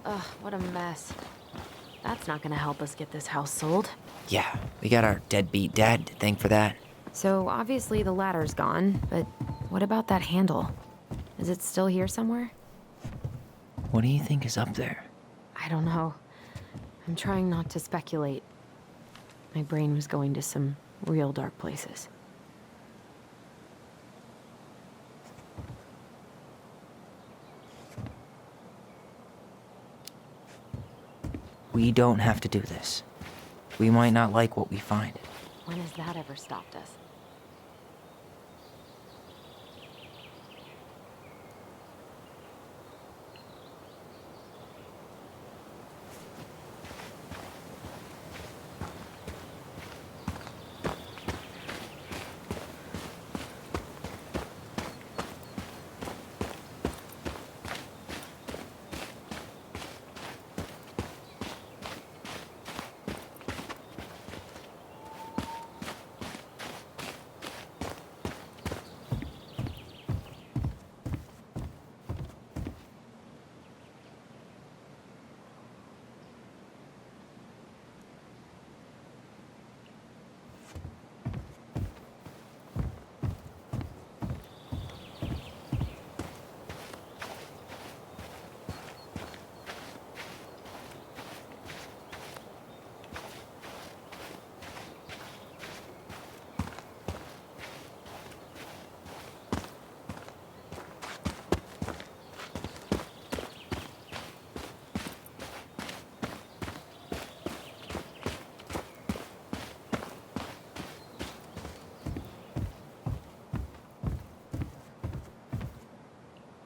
Ugh, what a mess. That's not gonna help us get this house sold. Yeah, we got our deadbeat dad to thank for that. So obviously the ladder's gone, but what about that handle? Is it still here somewhere? What do you think is up there? I don't know. I'm trying not to speculate. My brain was going to some real dark places. We don't have to do this. We might not like what we find. When has that ever stopped us?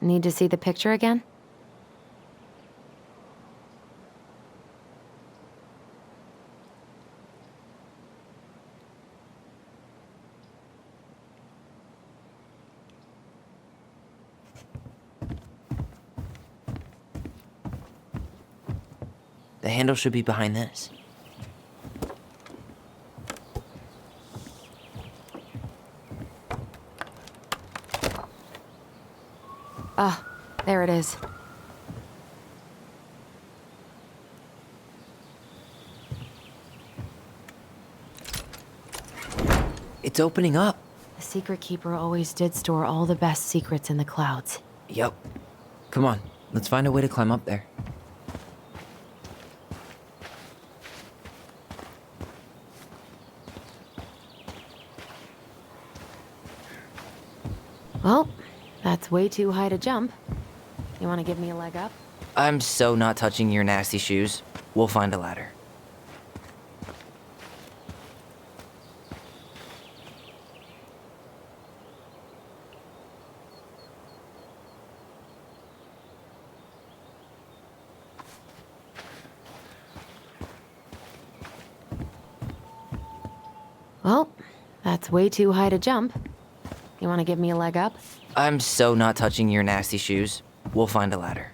Need to see the picture again? The handle should be behind this. Ah, there it is. It's opening up. The Secret Keeper always did store all the best secrets in the clouds. Yup. Come on, let's find a way to climb up there. Well, that's way too high to jump. You want to give me a leg up? I'm so not touching your nasty shoes. We'll find a ladder. Well, that's way too high to jump. You want to give me a leg up? I'm so not touching your nasty shoes. We'll find a ladder.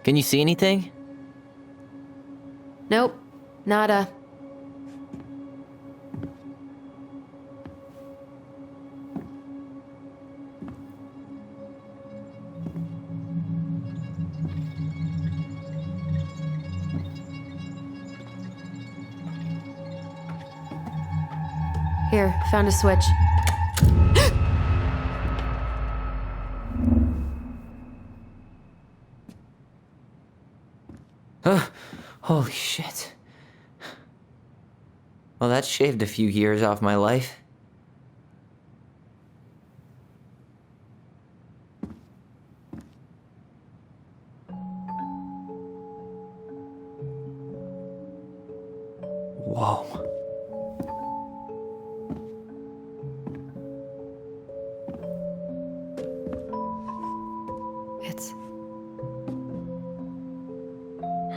Can you see anything? Nope. Nada. Here, found a switch. Holy shit. Well, that shaved a few years off my life. Whoa. It's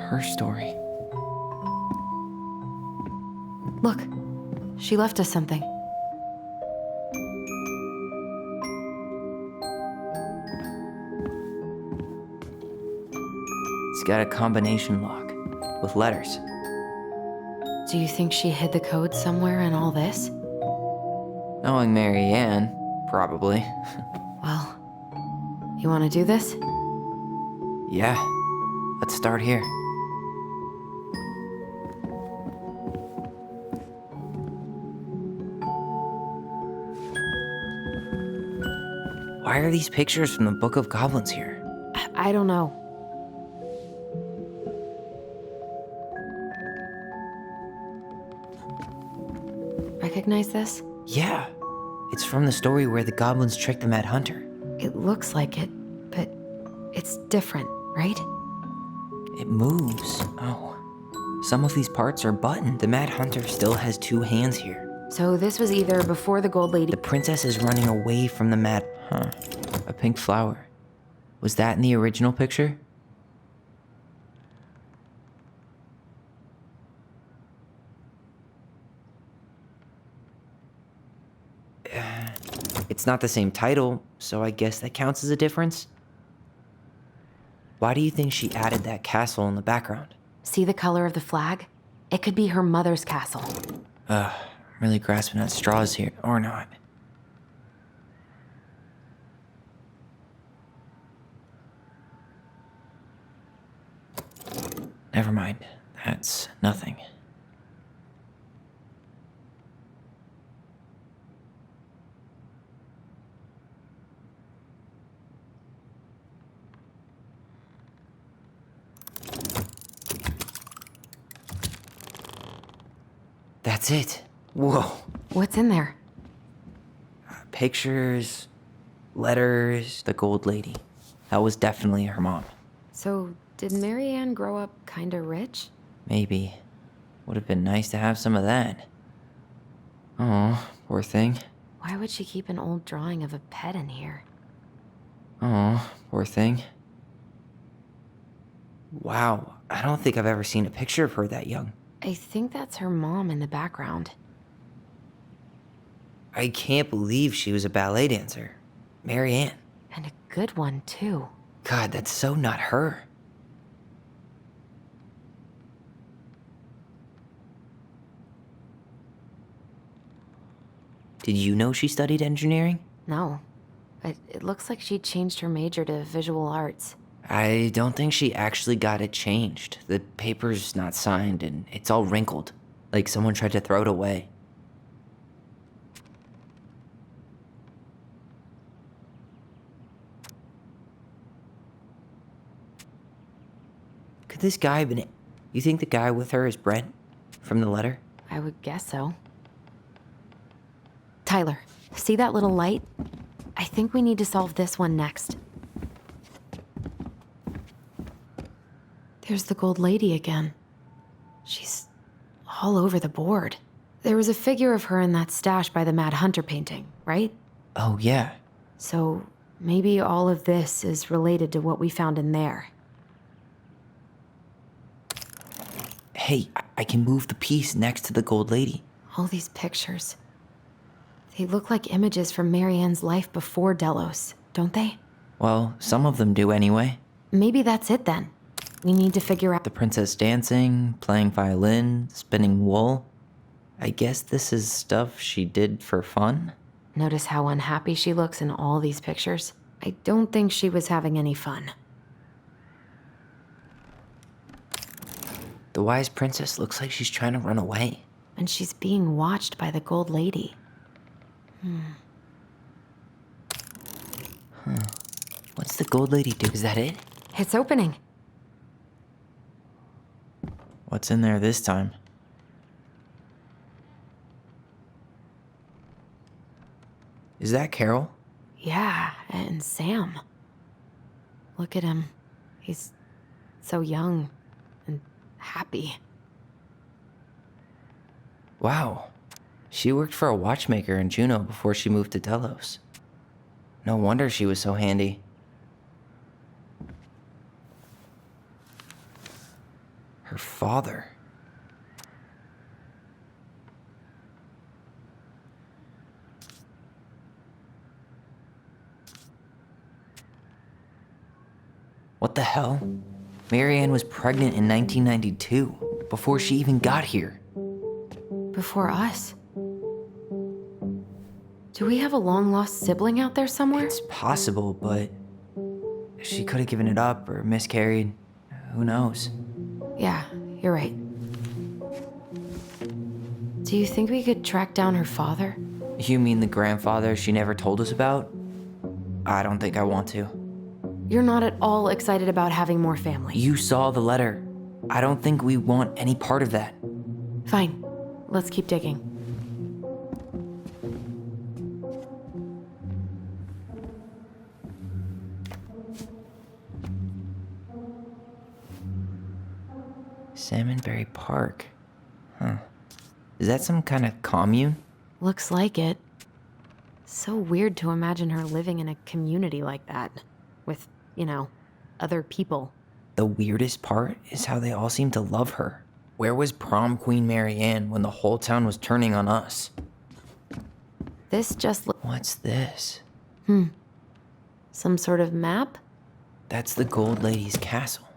Her story. Look, she left us something. It's got a combination lock with letters. Do you think she hid the code somewhere in all this? Knowing Mary Ann, probably. Well, you want to do this? Yeah. Let's start here. Why are these pictures from the Book of Goblins here? I don't know. Recognize this? Yeah. It's from the story where the goblins tricked the Mad Hunter. It looks like it, but it's different, right? It moves. Oh. Some of these parts are buttoned. The Mad Hunter still has 2 hands here. So this was either before the Gold Lady. The princess is running away from the Mad... Huh. A pink flower. Was that in the original picture? It's not the same title, so I guess that counts as a difference. Why do you think she added that castle in the background? See the color of the flag? It could be her mother's castle. I'm really grasping at straws here, or not. Never mind. That's nothing. That's it. Whoa. What's in there? Pictures, letters, the Gold Lady. That was definitely her mom. So, did Mary Ann grow up kinda rich? Maybe. Would have been nice to have some of that. Oh, poor thing. Why would she keep an old drawing of a pet in here? Oh, poor thing. Wow, I don't think I've ever seen a picture of her that young. I think that's her mom in the background. I can't believe she was a ballet dancer. Mary Ann. And a good one, too. God, that's so not her. Did you know she studied engineering? No. But it looks like she changed her major to visual arts. I don't think she actually got it changed. The paper's not signed and it's all wrinkled. Like someone tried to throw it away. Could this guy have been... You think the guy with her is Brent? From the letter? I would guess so. Tyler, see that little light? I think we need to solve this one next. There's the Gold Lady again. She's all over the board. There was a figure of her in that stash by the Mad Hunter painting, right? Oh, yeah. So maybe all of this is related to what we found in there. Hey, I can move the piece next to the Gold Lady. All these pictures. They look like images from Mary Ann's life before Delos, don't they? Well, some of them do anyway. Maybe that's it then. We need to figure out... The princess dancing, playing violin, spinning wool. I guess this is stuff she did for fun? Notice how unhappy she looks in all these pictures? I don't think she was having any fun. The wise princess looks like she's trying to run away. And she's being watched by the Gold Lady. What's the Gold Lady do? Is that it? It's opening. What's in there this time? Is that Carol? Yeah, and Sam. Look at him. He's so young and happy. Wow. She worked for a watchmaker in Juneau before she moved to Delos. No wonder she was so handy. Her father. What the hell? Marianne was pregnant in 1992, before she even got here. Before us. Do we have a long-lost sibling out there somewhere? It's possible, but she could have given it up or miscarried. Who knows? Yeah, you're right. Do you think we could track down her father? You mean the grandfather she never told us about? I don't think I want to. You're not at all excited about having more family. You saw the letter. I don't think we want any part of that. Fine. Let's keep digging. Salmonberry Park. Huh. Is that some kind of commune? Looks like it. So weird to imagine her living in a community like that. With, other people. The weirdest part is how they all seem to love her. Where was prom queen Marianne when the whole town was turning on us? This just What's this? some sort of map? That's the Gold Lady's castle.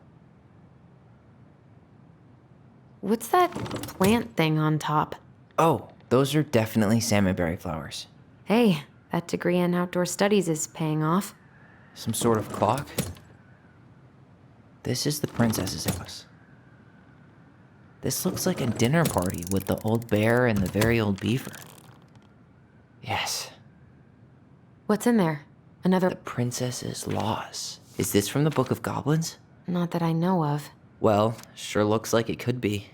What's that plant thing on top? Oh, those are definitely salmonberry flowers. Hey, that degree in outdoor studies is paying off. Some sort of clock? This is the princess's house. This looks like a dinner party with the old bear and the very old beaver. Yes, What's in there? Another... the princess's laws. Is this from the Book of Goblins? Not that I know of. Well, sure looks like it could be.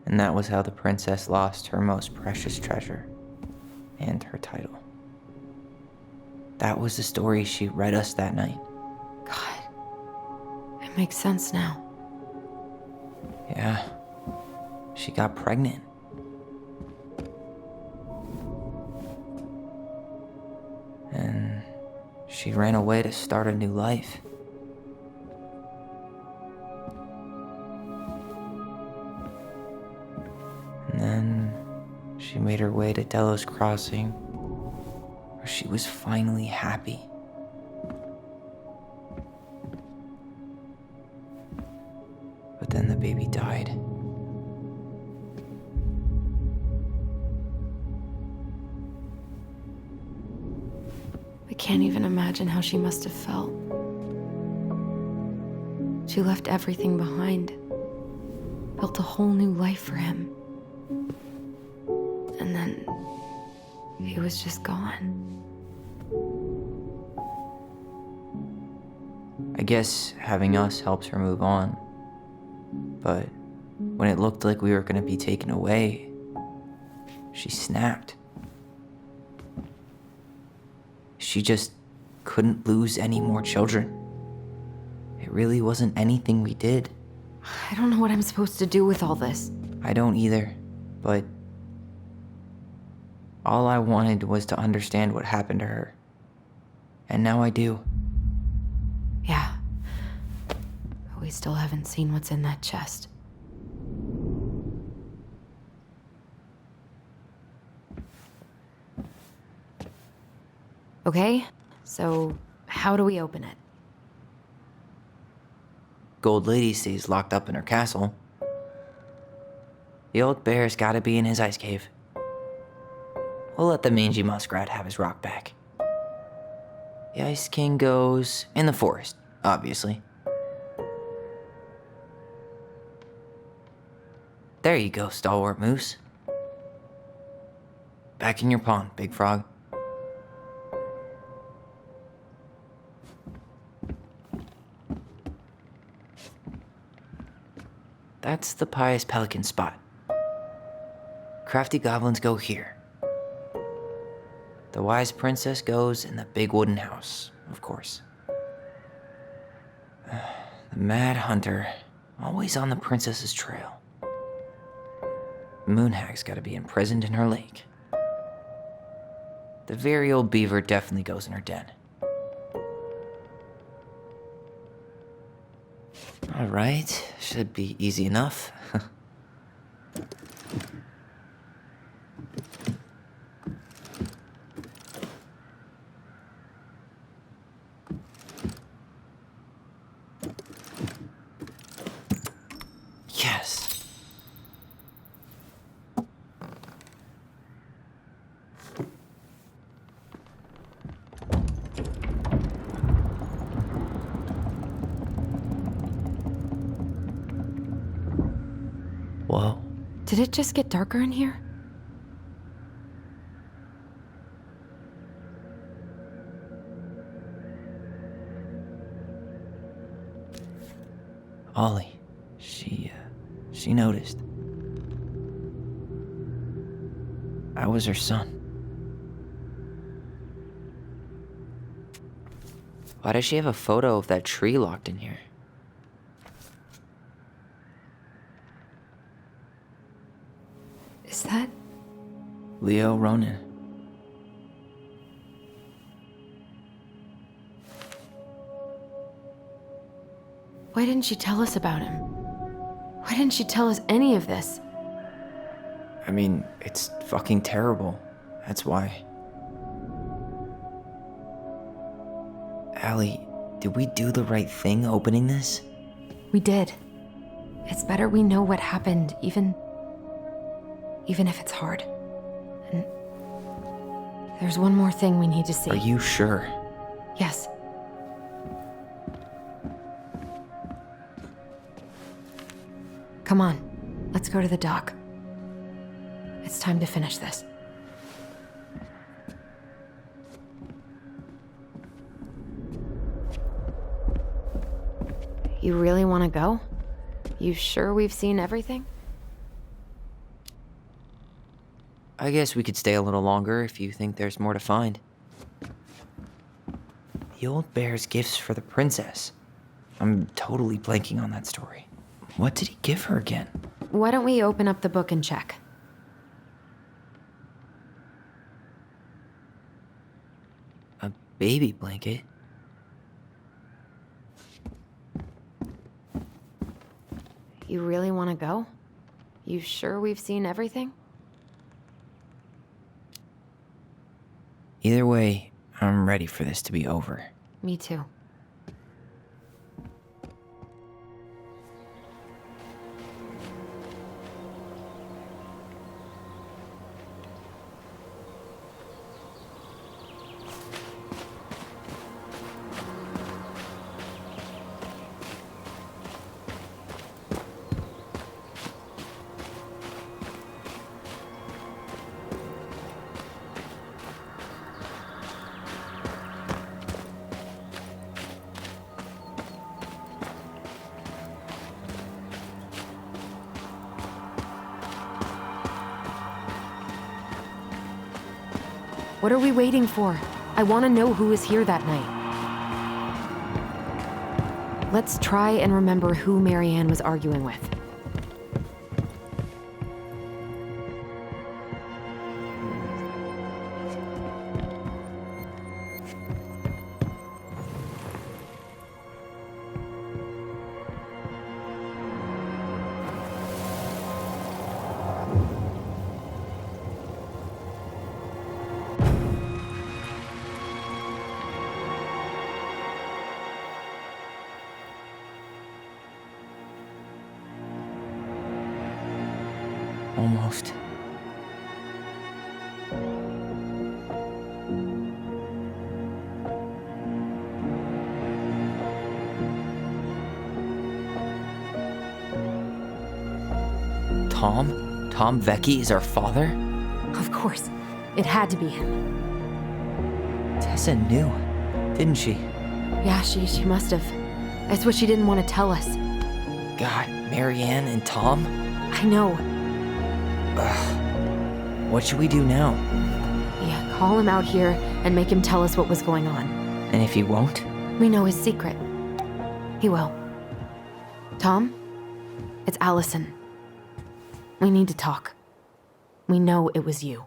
And that was how the princess lost her most precious treasure and her title. That was the story she read us that night. God. It makes sense now. Yeah, she got pregnant. And she ran away to start a new life. And then she made her way to Delos Crossing, where she was finally happy. But then the baby died. I can't even imagine how she must have felt. She left everything behind. Built a whole new life for him. And then he was just gone. I guess having us helps her move on. But when it looked like we were gonna be taken away, she snapped. She just couldn't lose any more children. It really wasn't anything we did. I don't know what I'm supposed to do with all this. I don't either, but all I wanted was to understand what happened to her. And now I do. Yeah. But we still haven't seen what's in that chest. Okay, so how do we open it? Gold Lady stays locked up in her castle. The old bear's gotta be in his ice cave. We'll let the mangy muskrat have his rock back. The Ice King goes in the forest, obviously. There you go, stalwart moose. Back in your pond, big frog. that's the Pious Pelican spot. Crafty goblins go here. The wise princess goes in the big wooden house, of course. The Mad Hunter, always on the princess's trail. Moonhag's gotta be imprisoned in her lake. The very old beaver definitely goes in her den. Alright, should be easy enough. Yes. Whoa. Did it just get darker in here? Ollie. She noticed. I was her son. Why does she have a photo of that tree locked in here? Is that... Leo Ronan. Why didn't she tell us about him? Why didn't she tell us any of this? I mean, it's fucking terrible. That's why. Allie, did we do the right thing opening this? We did. It's better we know what happened, even if it's hard. And there's one more thing we need to see. Are you sure? Yes. Come on, let's go to the dock. It's time to finish this. You really want to go? You sure we've seen everything? I guess we could stay a little longer if you think there's more to find. The old bear's gifts for the princess. I'm totally blanking on that story. What did he give her again? Why don't we open up the book and check? A baby blanket? You really want to go? You sure we've seen everything? Either way, I'm ready for this to be over. Me too. What are we waiting for? I want to know who was here that night. Let's try and remember who Marianne was arguing with. Almost. Tom? Tom Vecchi is our father? Of course. It had to be him. Tessa knew, didn't she? Yeah, she must have. That's what she didn't want to tell us. God, Marianne and Tom? I know. What should we do now? Yeah, call him out here and make him tell us what was going on. And if he won't? We know his secret. He will. Tom? It's Allison. We need to talk. We know it was you.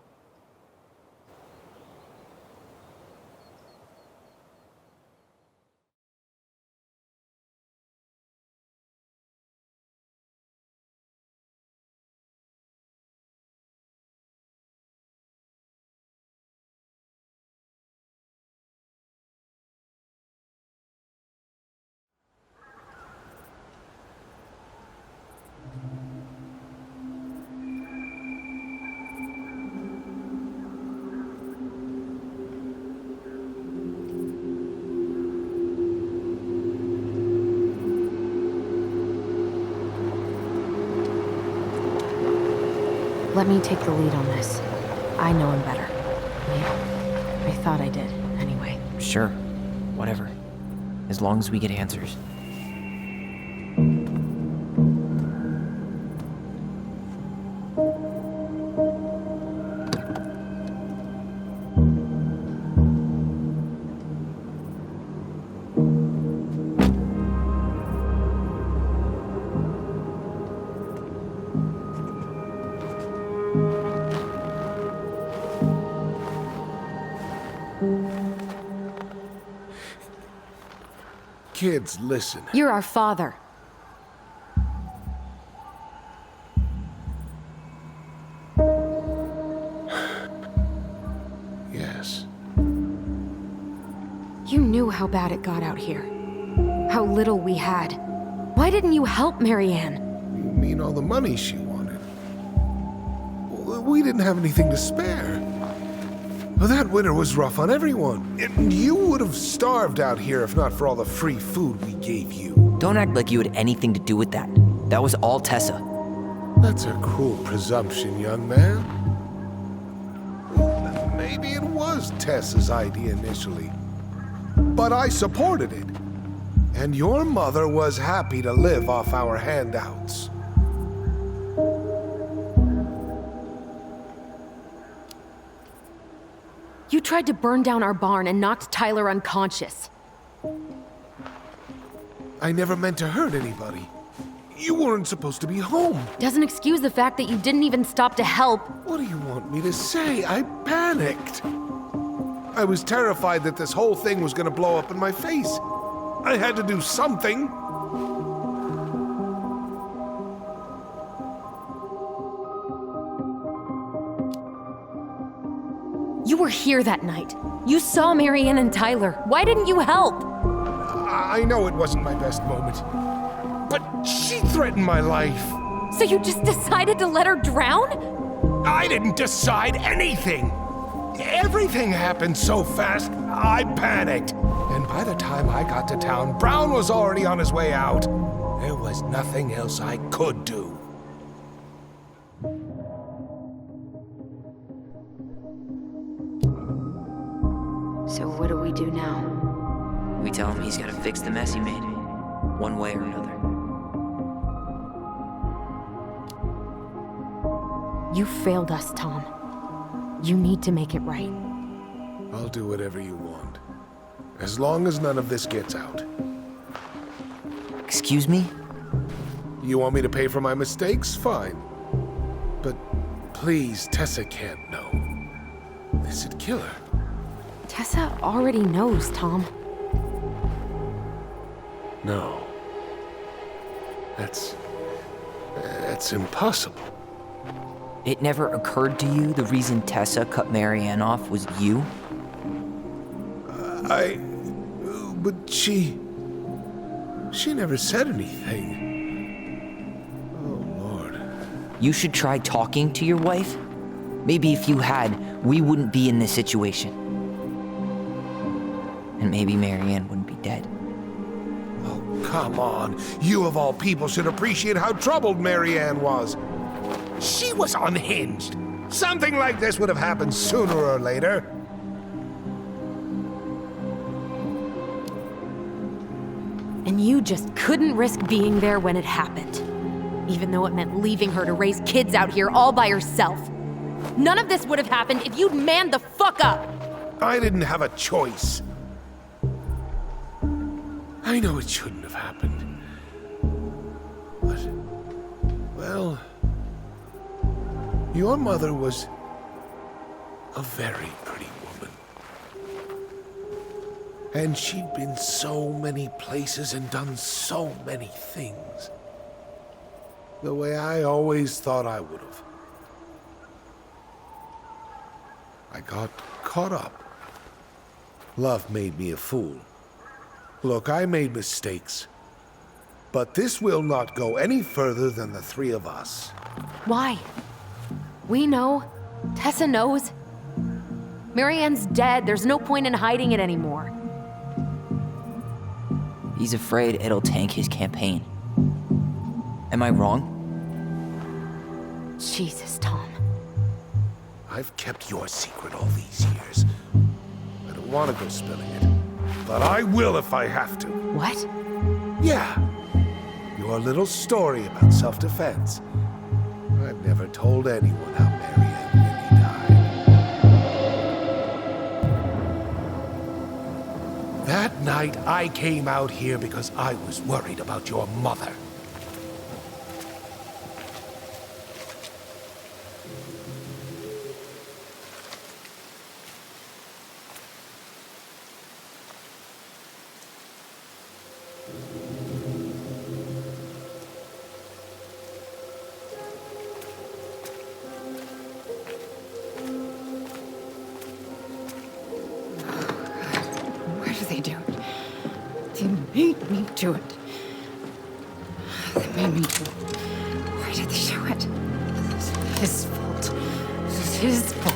Let me take the lead on this. I know him better. I thought I did, anyway. Sure. Whatever. As long as we get answers. Kids, listen. You're our father. Yes. You knew how bad it got out here. How little we had. Why didn't you help Marianne? You mean all the money she wanted? Well, we didn't have anything to spare. Well, that winter was rough on everyone. And you would have starved out here if not for all the free food we gave you. Don't act like you had anything to do with that. That was all Tessa. That's a cruel presumption, young man. Well, maybe it was Tessa's idea initially. But I supported it. And your mother was happy to live off our handouts. You tried to burn down our barn and knocked Tyler unconscious. I never meant to hurt anybody. You weren't supposed to be home. Doesn't excuse the fact that you didn't even stop to help. What do you want me to say? I panicked. I was terrified that this whole thing was going to blow up in my face. I had to do something. You were here that night. You saw Marianne and Tyler. Why didn't you help? I know it wasn't my best moment, but she threatened my life. So you just decided to let her drown? I didn't decide anything. Everything happened so fast, I panicked. And by the time I got to town, Brown was already on his way out. There was nothing else I could do. So what do we do now? We tell him he's gotta fix the mess he made. One way or another. You failed us, Tom. You need to make it right. I'll do whatever you want. As long as none of this gets out. Excuse me? You want me to pay for my mistakes? Fine. But please, Tessa can't know. This'd kill her. Tessa already knows, Tom. No. That's impossible. It never occurred to you the reason Tessa cut Marianne off was you? But she never said anything. Oh, Lord. You should try talking to your wife. Maybe if you had, we wouldn't be in this situation. And maybe Marianne wouldn't be dead. Oh, come on. You of all people should appreciate how troubled Marianne was. She was unhinged. Something like this would have happened sooner or later. And you just couldn't risk being there when it happened. Even though it meant leaving her to raise kids out here all by herself. None of this would have happened if you'd manned the fuck up! I didn't have a choice. I know it shouldn't have happened. But, well, your mother was a very pretty woman. And she'd been so many places and done so many things. The way I always thought I would have. I got caught up. Love made me a fool. Look, I made mistakes. But this will not go any further than the three of us. Why? We know. Tessa knows. Marianne's dead. There's no point in hiding it anymore. He's afraid it'll tank his campaign. Am I wrong? Jesus, Tom. I've kept your secret all these years. I don't want to go spilling it. But I will if I have to. What? Yeah. Your little story about self-defense. I've never told anyone how Marianne really died. That night, I came out here because I was worried about your mother. Why do they do it? They made me do it. They made me do it. Why did they do it? This is his fault. This is his fault.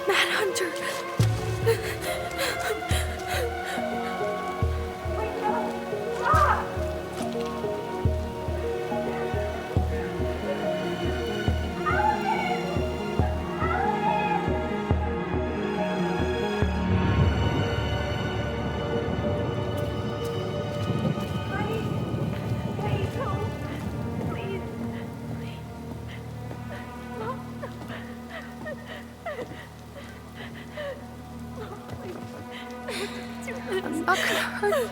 Manhunter! I'm not gonna hurt you.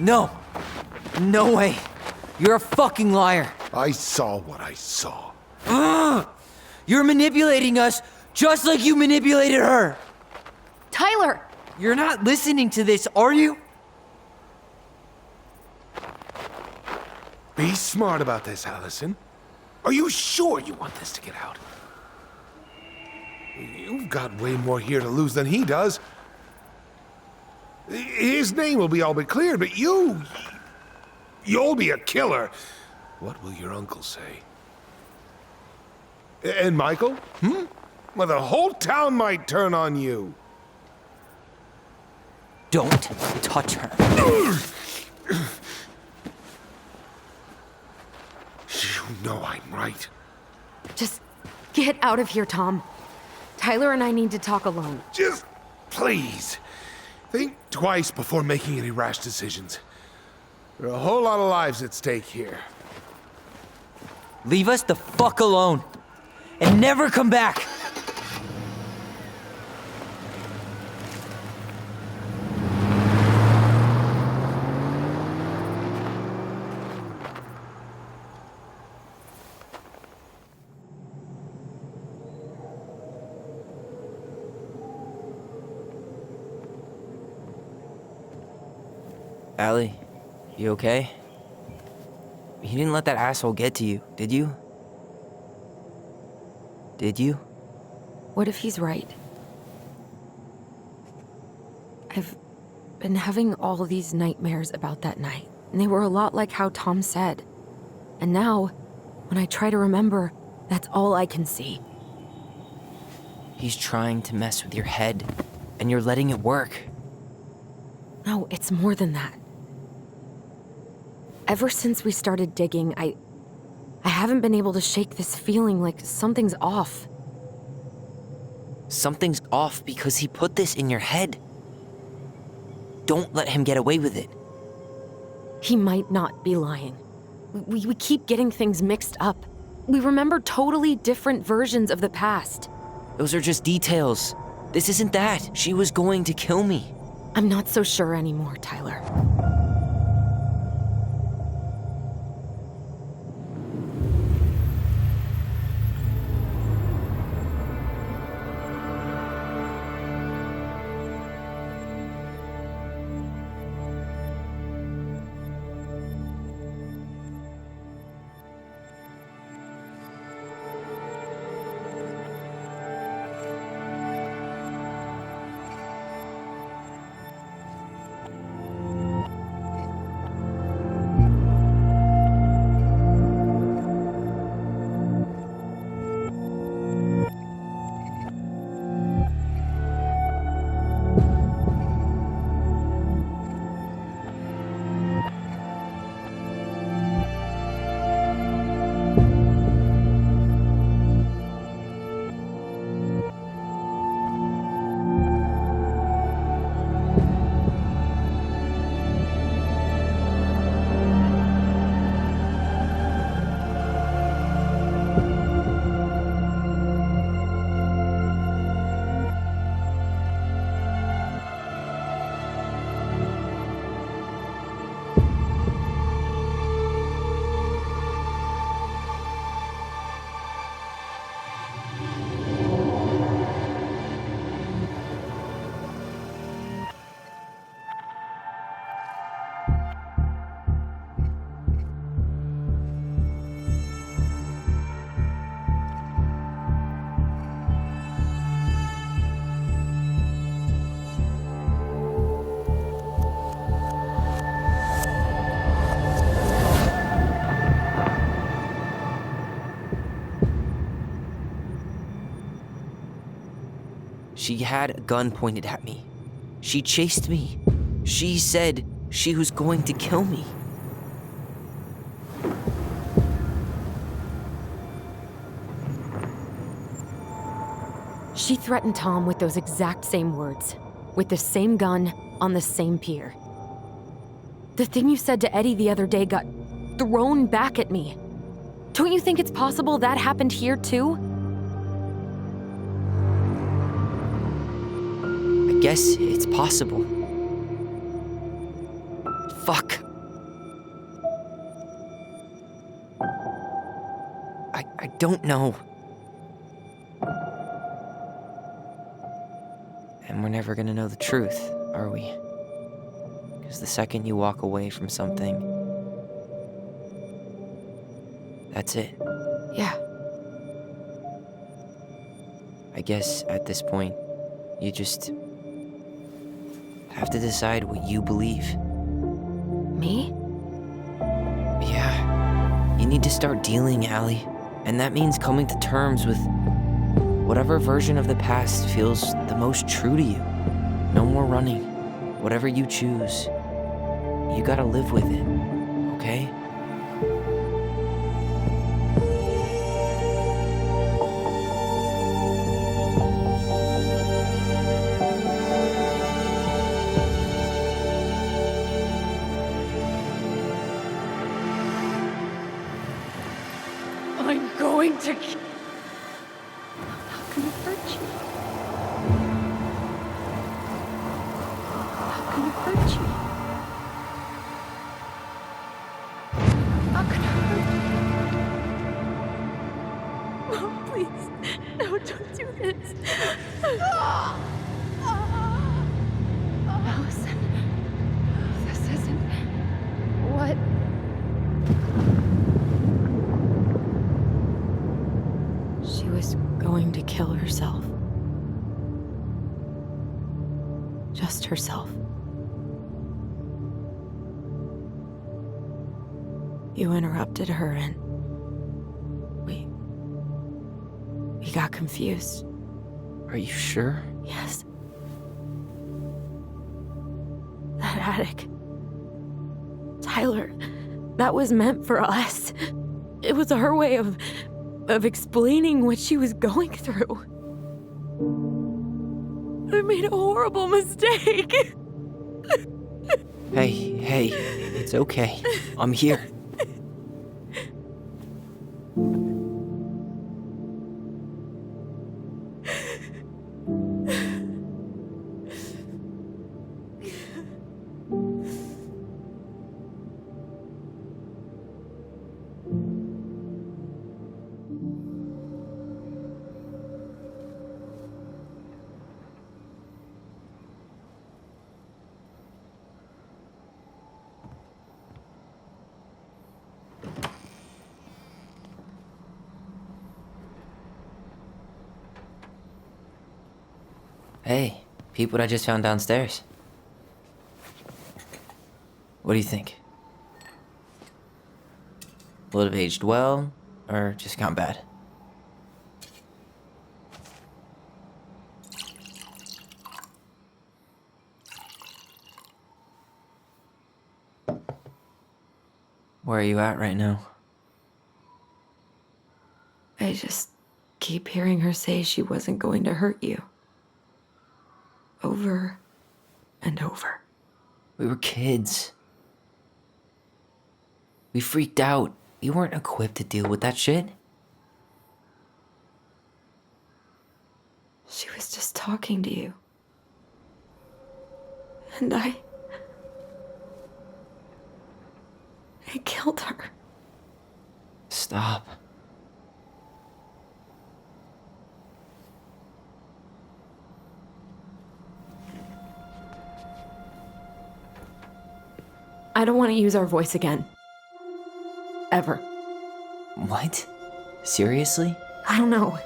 No! No way! You're a fucking liar! I saw what I saw. You're manipulating us just like you manipulated her! Tyler! You're not listening to this, are you? Be smart about this, Allison. Are you sure you want this to get out? You've got way more here to lose than he does. His name will be all but cleared, but you'll be a killer. What will your uncle say? And Michael? Well, the whole town might turn on you. Don't touch her. You know I'm right. Just get out of here, Tom. Tyler and I need to talk alone. Just please. Think twice before making any rash decisions. There are a whole lot of lives at stake here. Leave us the fuck alone. And never come back. Allie, you okay? You didn't let that asshole get to you, did you? Did you? What if he's right? I've been having all these nightmares about that night, and they were a lot like how Tom said. And now, when I try to remember, that's all I can see. He's trying to mess with your head, and you're letting it work. No, it's more than that. Ever since we started digging, I haven't been able to shake this feeling like something's off. Something's off because he put this in your head. Don't let him get away with it. He might not be lying. We keep getting things mixed up. We remember totally different versions of the past. Those are just details. This isn't that. She was going to kill me. I'm not so sure anymore, Tyler. She had a gun pointed at me. She chased me. She said she was going to kill me. She threatened Tom with those exact same words, with the same gun, on the same pier. The thing you said to Eddie the other day got thrown back at me. Don't you think it's possible that happened here too? I guess it's possible. Fuck. I don't know. And we're never gonna know the truth, are we? Because the second you walk away from something, that's it. Yeah. I guess at this point, you just have to decide what you believe. Me? Yeah. You need to start dealing, Allie. And that means coming to terms with whatever version of the past feels the most true to you. No more running. Whatever you choose, you gotta live with it, okay? going to... I'm not gonna hurt you. I'm not gonna hurt you. I'm not gonna hurt you. No, please. No, don't do this. Allison, this isn't what... She was going to kill herself. Just herself. You interrupted her and we got confused. Are you sure? Yes. That attic. Tyler, that was meant for us. It was her way of explaining what she was going through. I made a horrible mistake. Hey, it's okay. I'm here. Hey, peep what I just found downstairs. What do you think? Will it have aged well, or just gone bad? Where are you at right now? I just keep hearing her say she wasn't going to hurt you. Over and over. We were kids. We freaked out. We weren't equipped to deal with that shit. She was just talking to you. And I killed her. Stop. I don't want to use our voice again. Ever. What? Seriously? I don't know.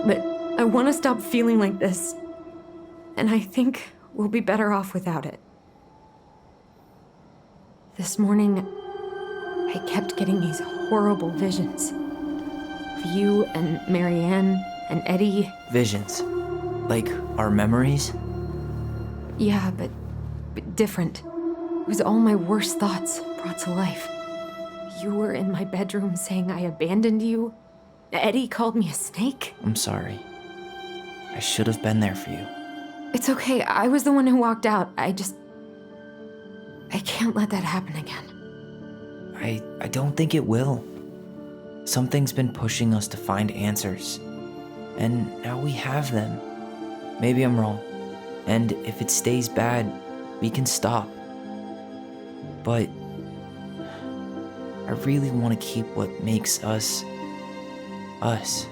But I want to stop feeling like this. And I think we'll be better off without it. This morning, I kept getting these horrible visions. Of you and Marianne and Eddie. Visions. Like our memories? Yeah, but different. It was all my worst thoughts brought to life. You were in my bedroom saying I abandoned you. Eddie called me a snake. I'm sorry. I should have been there for you. It's okay. I was the one who walked out. I can't let that happen again. I don't think it will. Something's been pushing us to find answers. And now we have them. Maybe I'm wrong. And if it stays bad, we can stop. But I really want to keep what makes us, us.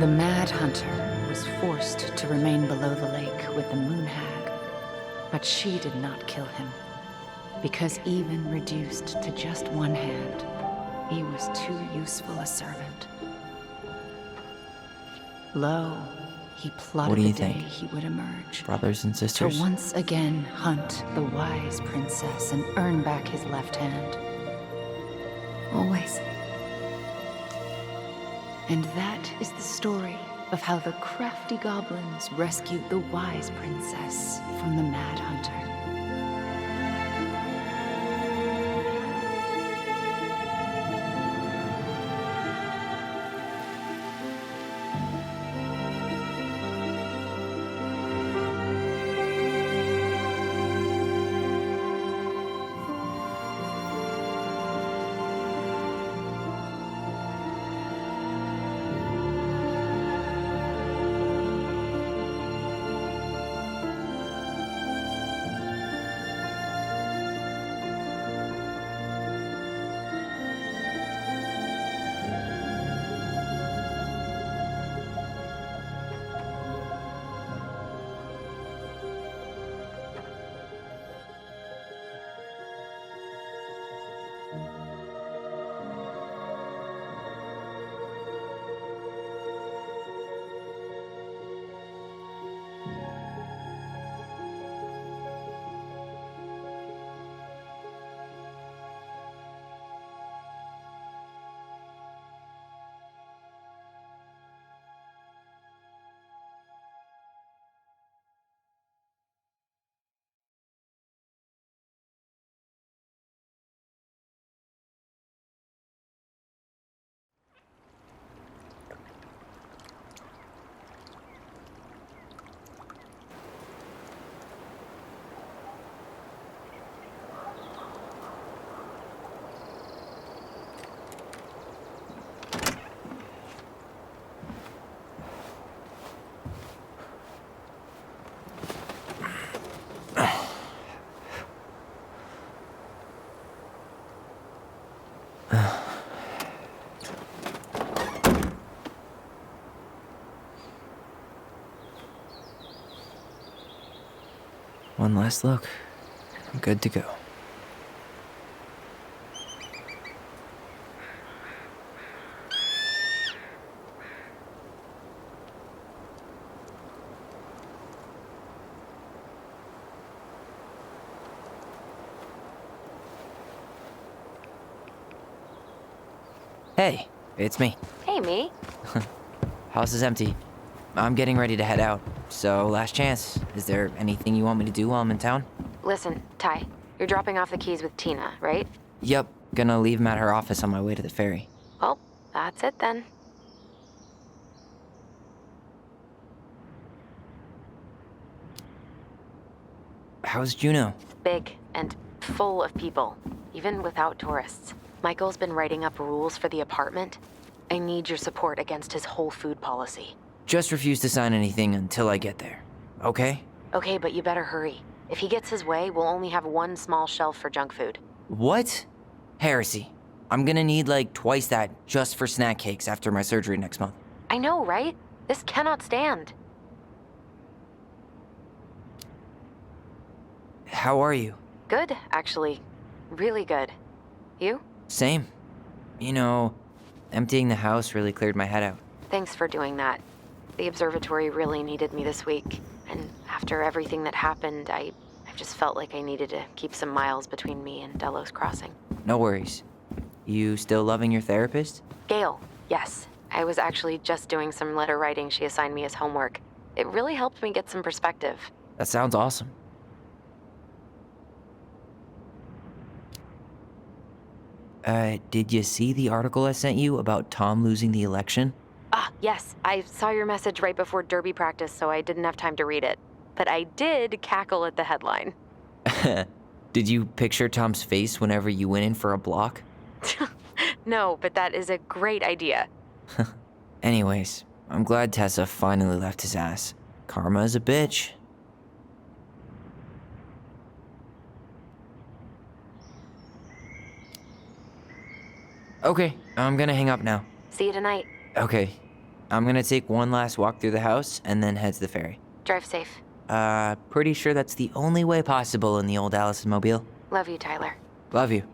The Mad Hunter was forced to remain below the lake with the Moon Hag, but she did not kill him, because even reduced to just one hand, he was too useful a servant. Lo, he plotted What do you the day think? he would emerge, Brothers and to sisters? once again hunt the wise princess and earn back his left hand. Always. And that is the story of how the crafty goblins rescued the wise princess from the Mad Hunter. One last look. Good to go. Hey, it's me. Hey, me. House is empty. I'm getting ready to head out. So, last chance. Is there anything you want me to do while I'm in town? Listen, Ty, you're dropping off the keys with Tina, right? Yep, gonna leave them at her office on my way to the ferry. Well, that's it then. How's Juno? Big and full of people, even without tourists. Michael's been writing up rules for the apartment. I need your support against his whole food policy. Just refuse to sign anything until I get there. Okay? Okay, but you better hurry. If he gets his way, we'll only have one small shelf for junk food. What? Heresy. I'm gonna need like twice that just for snack cakes after my surgery next month. I know, right? This cannot stand. How are you? Good, actually. Really good. You? Same. You know, emptying the house really cleared my head out. Thanks for doing that. The observatory really needed me this week. And after everything that happened, I just felt like I needed to keep some miles between me and Delos Crossing. No worries. You still loving your therapist? Gail, yes. I was actually just doing some letter writing she assigned me as homework. It really helped me get some perspective. That sounds awesome. Did you see the article I sent you about Tom losing the election? Ah, yes. I saw your message right before derby practice, so I didn't have time to read it. But I did cackle at the headline. Did you picture Tom's face whenever you went in for a block? No, but that is a great idea. Anyways, I'm glad Tessa finally left his ass. Karma is a bitch. Okay, I'm gonna hang up now. See you tonight. Okay, I'm gonna take one last walk through the house and then head to the ferry. Drive safe. Pretty sure that's the only way possible in the old Allison Mobile. Love you, Tyler. Love you.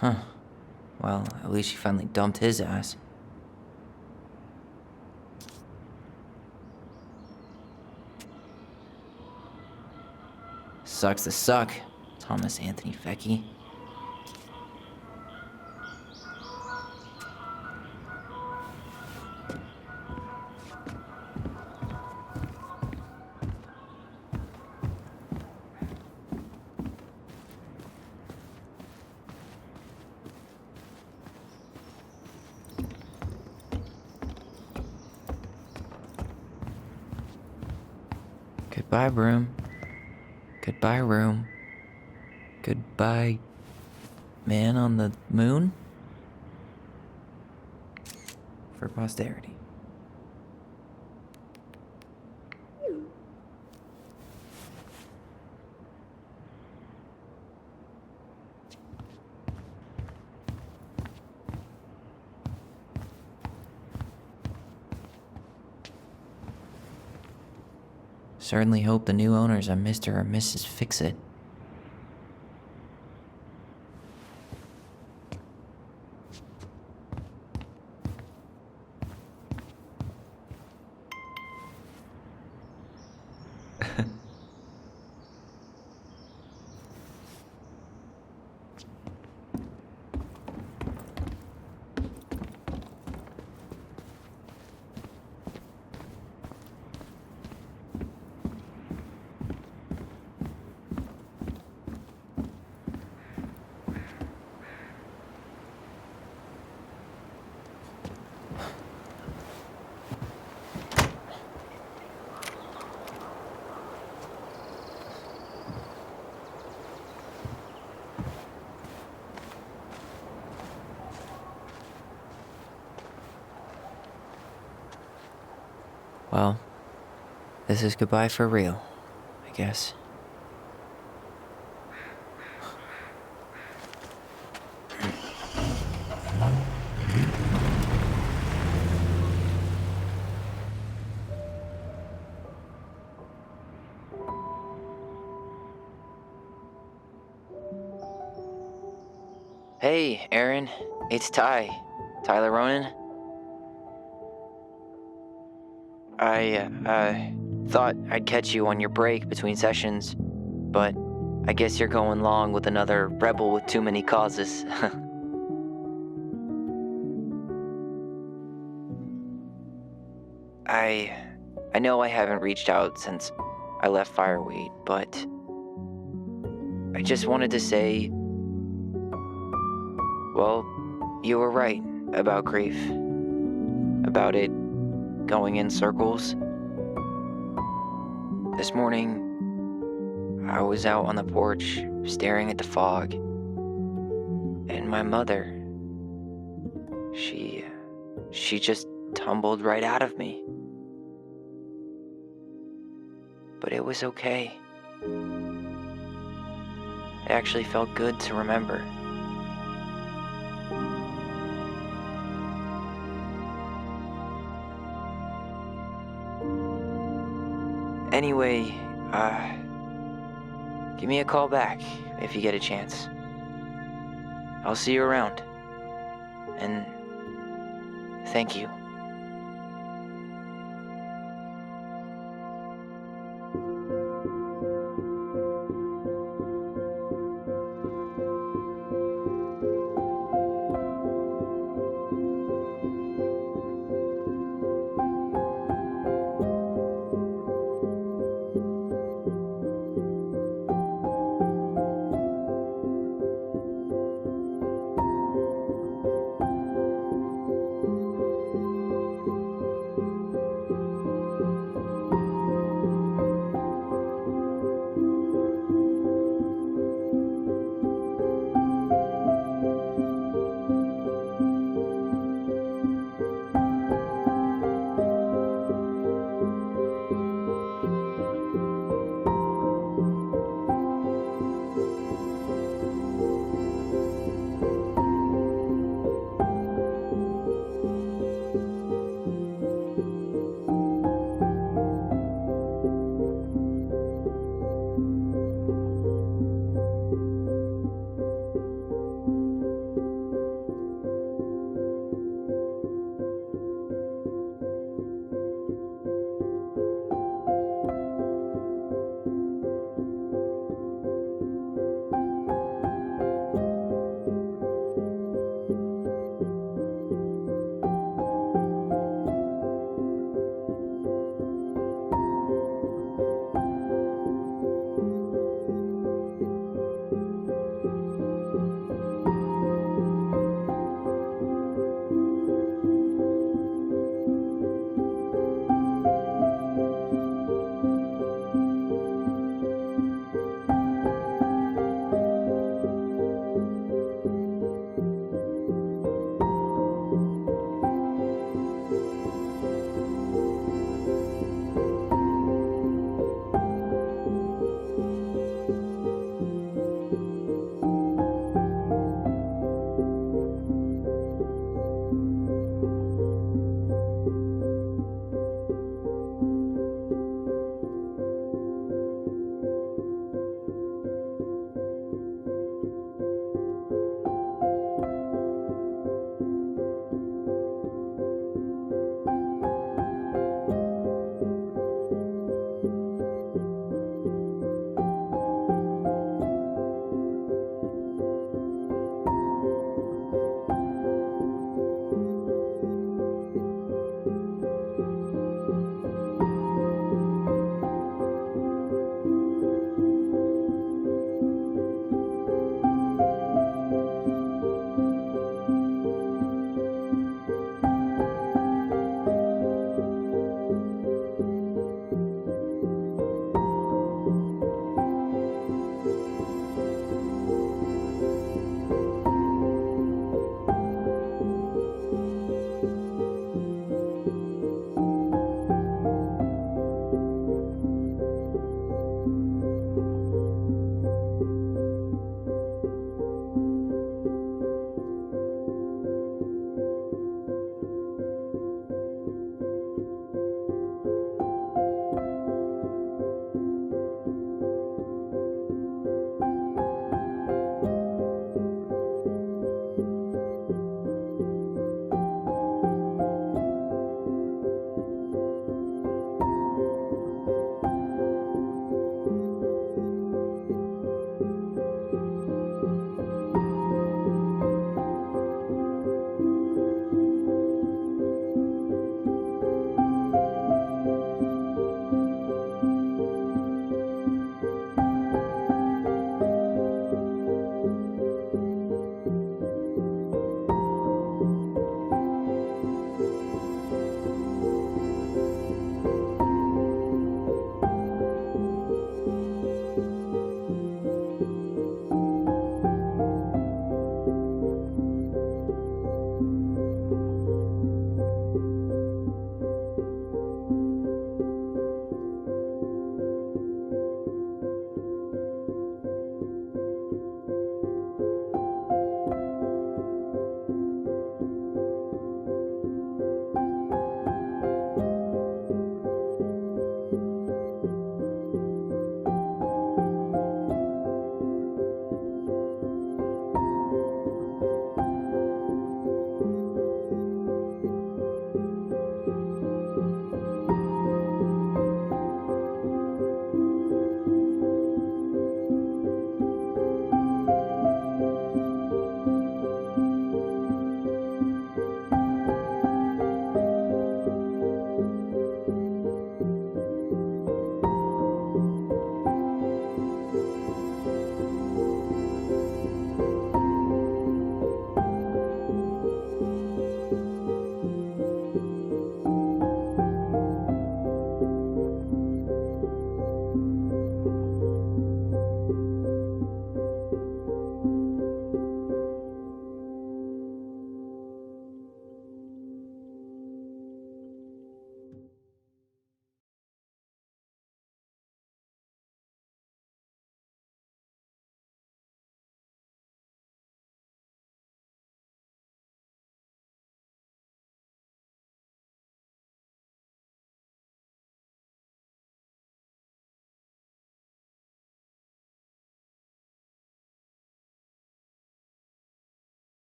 Huh. Well, at least she finally dumped his ass. Sucks to suck, Thomas Anthony Fecky. Goodbye, room. Goodbye, room. Goodbye, man on the moon? For posterity. Certainly hope the new owners are Mr. or Mrs. Fix-It. Well, this is goodbye for real, I guess. Hey, Aaron. It's Tyler Ronan. I thought I'd catch you on your break between sessions, but I guess you're going along with another rebel with too many causes. I know I haven't reached out since I left Fireweed, but I just wanted to say, well, you were right about grief, about it going in circles. This morning, I was out on the porch staring at the fog, and my mother, she just tumbled right out of me. But it was okay. It actually felt good to remember. Anyway, give me a call back if you get a chance. I'll see you around. And thank you.